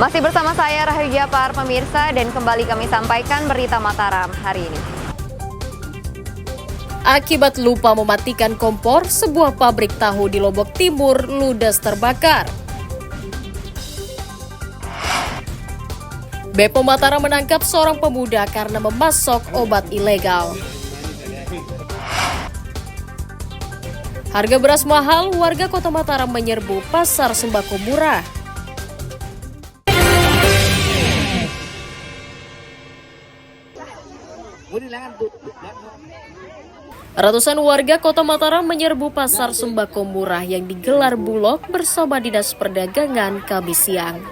Masih bersama saya Rahayu Japar, pemirsa, dan kembali kami sampaikan berita Mataram hari ini. Akibat lupa mematikan kompor, sebuah pabrik tahu di Lombok Timur ludes terbakar. Bepom Mataram menangkap seorang pemuda karena memasok obat ilegal. Harga beras mahal, warga Kota Mataram menyerbu pasar sembako murah. Ratusan warga Kota Mataram menyerbu pasar sembako murah yang digelar Bulog bersama Dinas Perdagangan Kamis siang.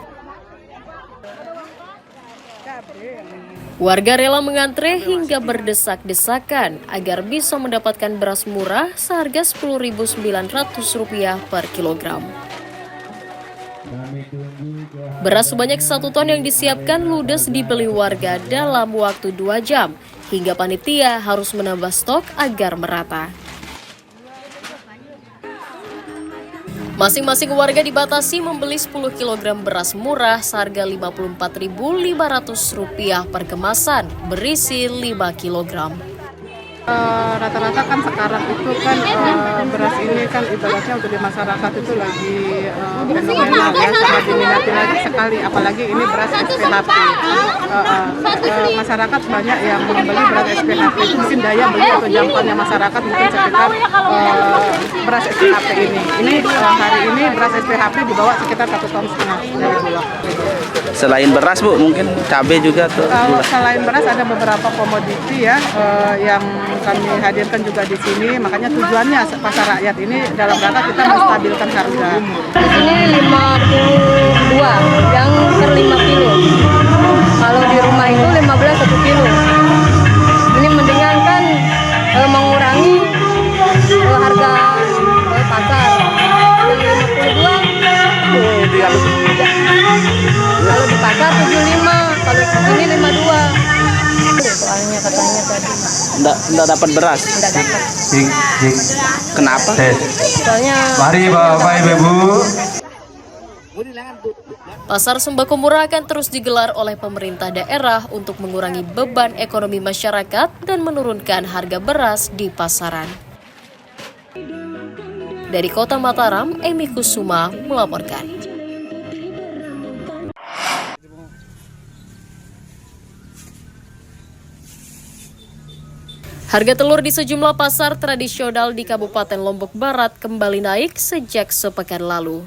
Warga rela mengantre hingga berdesak-desakan agar bisa mendapatkan beras murah seharga Rp10.900 per kilogram. Beras sebanyak 1 ton yang disiapkan ludes dibeli warga dalam waktu 2 jam, hingga panitia harus menambah stok agar merata. Masing-masing warga dibatasi membeli 10 kg beras murah seharga Rp54.500 per kemasan, berisi 5 kg. Rata-rata kan sekarang itu kan beras ini kan ibaratnya untuk di masyarakat itu lagi fenomenal ya, sangat diminati lagi sekali, apalagi ini beras SPHP. Masyarakat banyak yang membeli beras SPHP, itu mungkin daya beli atau jangkauannya masyarakat mungkin sekitar beras SPHP ini. Hari ini beras SPHP dibawa sekitar 1,5 ton dari Bulog. Selain beras Bu, mungkin cabai juga tuh? Selain beras ada beberapa komoditi ya yang kami hadirkan juga di sini, makanya tujuannya pasar rakyat ini dalam rangka kita menstabilkan harga. Di sini 52 yang per 5 kilo. Kalau di rumah itu 15 1 kilo. Ini mendingan kan mengurangi harga pasar. Yang 52 kalau di pasar 75, kalau di sini 52. Soalnya katanya tadi Nggak dapat beras? nggak dapat. Kenapa? Soalnya Mari Bapak Ibu. Pasar sembako murah akan terus digelar oleh pemerintah daerah untuk mengurangi beban ekonomi masyarakat dan menurunkan harga beras di pasaran. Dari Kota Mataram, Emi Kusuma melaporkan. Harga telur di sejumlah pasar tradisional di Kabupaten Lombok Barat kembali naik sejak sepekan lalu.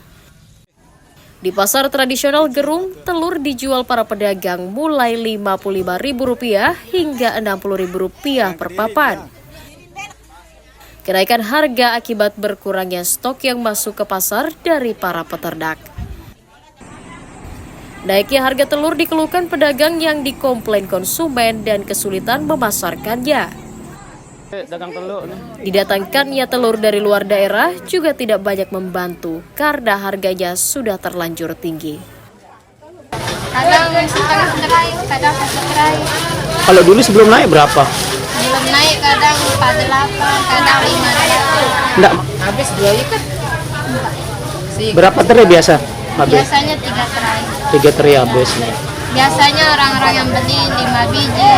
Di pasar tradisional Gerung, telur dijual para pedagang mulai Rp55.000 hingga Rp60.000 per papan. Kenaikan harga akibat berkurangnya stok yang masuk ke pasar dari para peternak. Naiknya harga telur dikeluhkan pedagang yang dikomplain konsumen dan kesulitan memasarkannya. Didatangkannya telur dari luar daerah juga tidak banyak membantu karena harganya sudah terlanjur tinggi. Kadang setengah-setengah, kadang setengah. Kalau dulu sebelum naik berapa? Belum naik kadang 48, kadang 58. Enggak. Habis 2 liter. Berapa teri biasa? Biasanya 3 terai. 3 teri habis nih. Biasanya orang-orang yang beli 5 biji,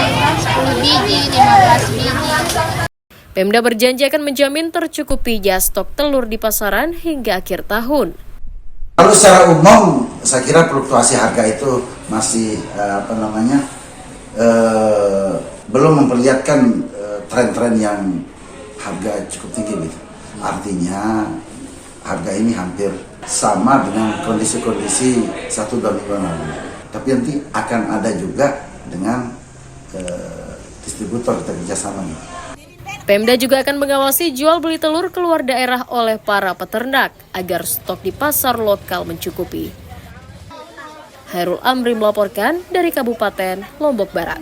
10 biji, 15 biji. Pemda berjanji akan menjamin tercukupinya stok telur di pasaran hingga akhir tahun. Kalau secara umum, saya kira fluktuasi harga itu masih belum memperlihatkan tren-tren yang harga cukup tinggi gitu. Artinya harga ini hampir sama dengan kondisi-kondisi 1-2 minggu lalu. Tapi nanti akan ada juga dengan distributor kita kerjasama nih. Pemda juga akan mengawasi jual beli telur keluar daerah oleh para peternak agar stok di pasar lokal mencukupi. Hairul Amri melaporkan dari Kabupaten Lombok Barat.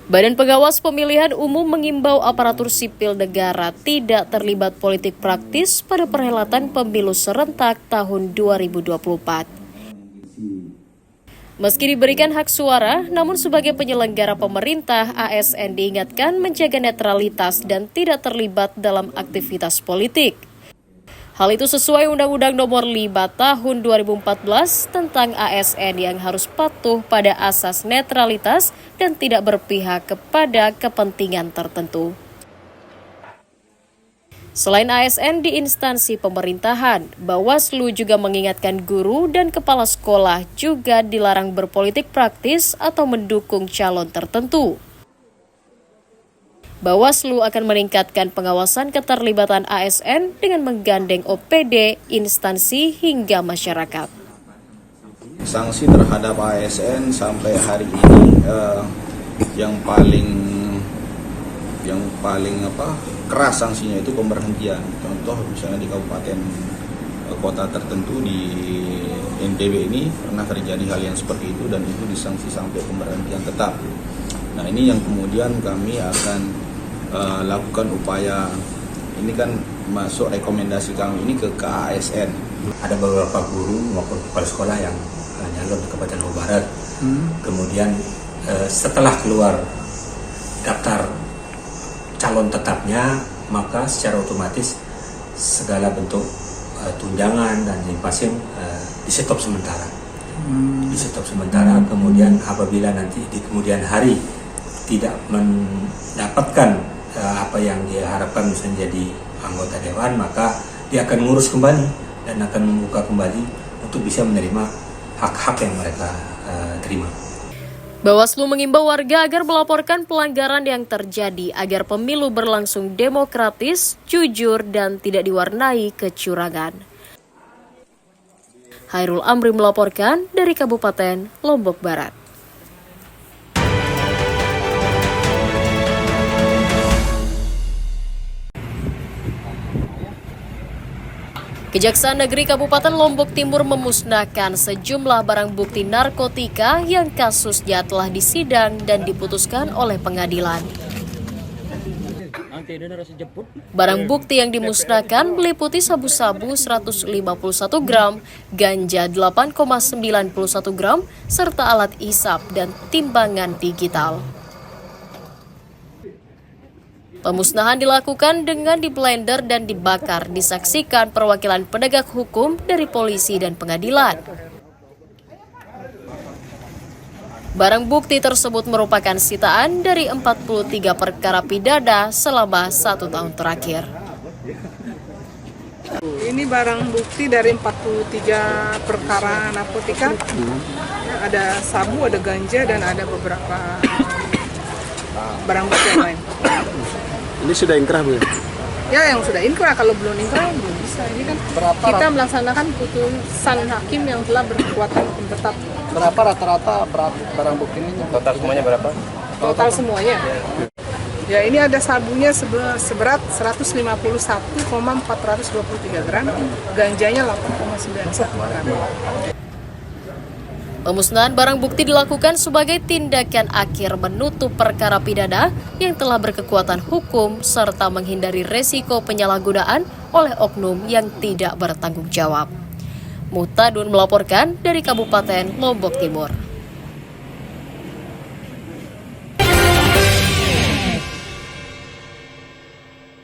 Badan Pengawas Pemilihan Umum mengimbau aparatur sipil negara tidak terlibat politik praktis pada perhelatan pemilu serentak tahun 2024. Meski diberikan hak suara, namun sebagai penyelenggara pemerintah, ASN diingatkan menjaga netralitas dan tidak terlibat dalam aktivitas politik. Hal itu sesuai Undang-Undang Nomor 5 Tahun 2014 tentang ASN yang harus patuh pada asas netralitas dan tidak berpihak kepada kepentingan tertentu. Selain ASN di instansi pemerintahan, Bawaslu juga mengingatkan guru dan kepala sekolah juga dilarang berpolitik praktis atau mendukung calon tertentu. Bawaslu akan meningkatkan pengawasan keterlibatan ASN dengan menggandeng OPD, instansi hingga masyarakat. Sanksi terhadap ASN sampai hari ini yang paling keras sanksinya itu pemberhentian. Contoh misalnya di kabupaten kota tertentu di NTB ini pernah terjadi hal yang seperti itu dan itu disanksi sampai pemberhentian tetap. Nah ini yang kemudian kami akan lakukan upaya, ini kan masuk rekomendasi kami ini ke KASN. Ada beberapa guru maupun kepala sekolah yang nyalon di Kabupaten Lombok Barat. Kemudian setelah keluar daftar calon tetapnya, maka secara otomatis segala bentuk tunjangan dan pasien di stop sementara. Di stop sementara, kemudian apabila nanti di kemudian hari tidak mendapatkan apa yang dia harapkan misalnya jadi anggota dewan, maka dia akan ngurus kembali dan akan membuka kembali untuk bisa menerima hak-hak yang mereka terima. Bawaslu mengimbau warga agar melaporkan pelanggaran yang terjadi agar pemilu berlangsung demokratis, jujur, dan tidak diwarnai kecurangan. Hairul Amri melaporkan dari Kabupaten Lombok Barat. Kejaksaan Negeri Kabupaten Lombok Timur memusnahkan sejumlah barang bukti narkotika yang kasusnya telah disidang dan diputuskan oleh pengadilan. Barang bukti yang dimusnahkan meliputi sabu-sabu 151 gram, ganja 8,91 gram, serta alat hisap dan timbangan digital. Pemusnahan dilakukan dengan diblender dan dibakar, disaksikan perwakilan penegak hukum dari polisi dan pengadilan. Barang bukti tersebut merupakan sitaan dari 43 perkara pidana selama 1 tahun terakhir. Ini barang bukti dari 43 perkara narkotika. Ada sabu, ada ganja, dan ada beberapa barang bukti yang lain. Ini sudah inkrah, Bu? Ya, yang sudah inkrah. Kalau belum inkrah, belum bisa. Ini kan kita melaksanakan putusan hakim yang telah berkekuatan hukum tetap. Berapa rata-rata barang bukti ini? Total semuanya berapa? Total semuanya. Ya, ini ada sabunya seberat 151,423 gram, ganjanya 8,91 gram. Pemusnahan barang bukti dilakukan sebagai tindakan akhir menutup perkara pidana yang telah berkekuatan hukum serta menghindari resiko penyalahgunaan oleh oknum yang tidak bertanggung jawab. Muhtadun melaporkan dari Kabupaten Lombok Timur.